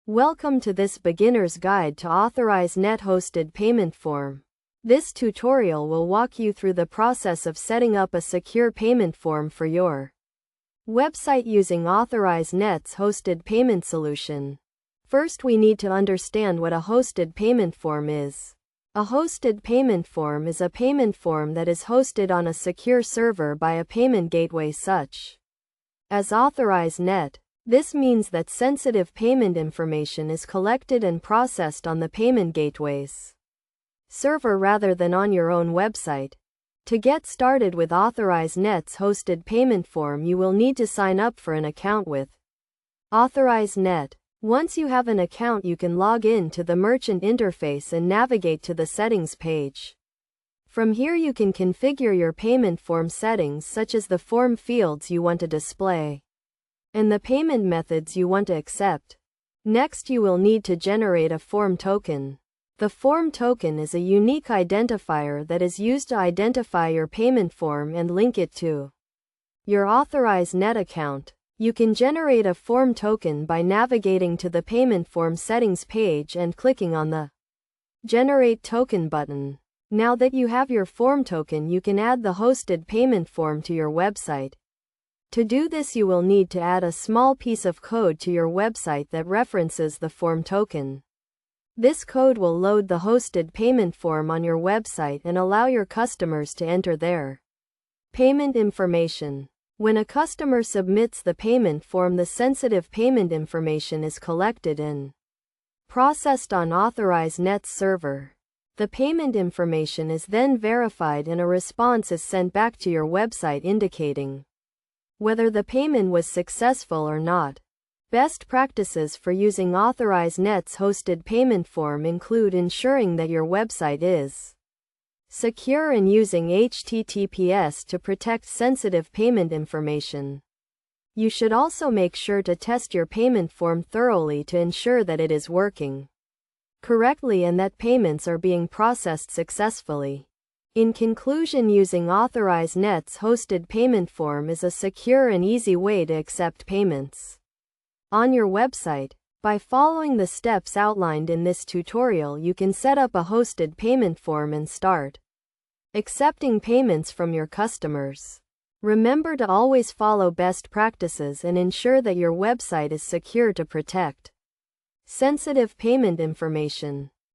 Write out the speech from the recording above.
Welcome to this beginner's guide to Authorize net-hosted payment form. This tutorial will walk you through the process of setting up a secure payment form for your website using Authorize Net's hosted payment solution. First, we need to understand what a hosted payment form is. A hosted payment form is a payment form that is hosted on a secure server by a payment gateway such as Authorize Net. This means that sensitive payment information is collected and processed on the payment gateway's server rather than on your own website. To get started with Authorize Net's hosted payment form, you will need to sign up for an account with Authorize Net. Once you have an account, you can log in to the merchant interface and navigate to the settings page. From here you can configure your payment form settings, such as the form fields you want to display and the payment methods you want to accept. Next, you will need to generate a form token. The form token is a unique identifier that is used to identify your payment form and link it to your Authorize Net account. You can generate a form token by navigating to the payment form settings page and clicking on the Generate Token button. Now that you have your form token, you can add the hosted payment form to your website. To do this, you will need to add a small piece of code to your website that references the form token. This code will load the hosted payment form on your website and allow your customers to enter their payment information. When a customer submits the payment form, the sensitive payment information is collected and processed on Authorize Net's server. The payment information is then verified and a response is sent back to your website indicating whether the payment was successful or not. Best practices for using Authorize Net's hosted payment form include ensuring that your website is secure and using HTTPS to protect sensitive payment information. You should also make sure to test your payment form thoroughly to ensure that it is working correctly and that payments are being processed successfully. In conclusion, using Authorize Net's hosted payment form is a secure and easy way to accept payments on your website. By following the steps outlined in this tutorial, you can set up a hosted payment form and start accepting payments from your customers. Remember to always follow best practices and ensure that your website is secure to protect sensitive payment information.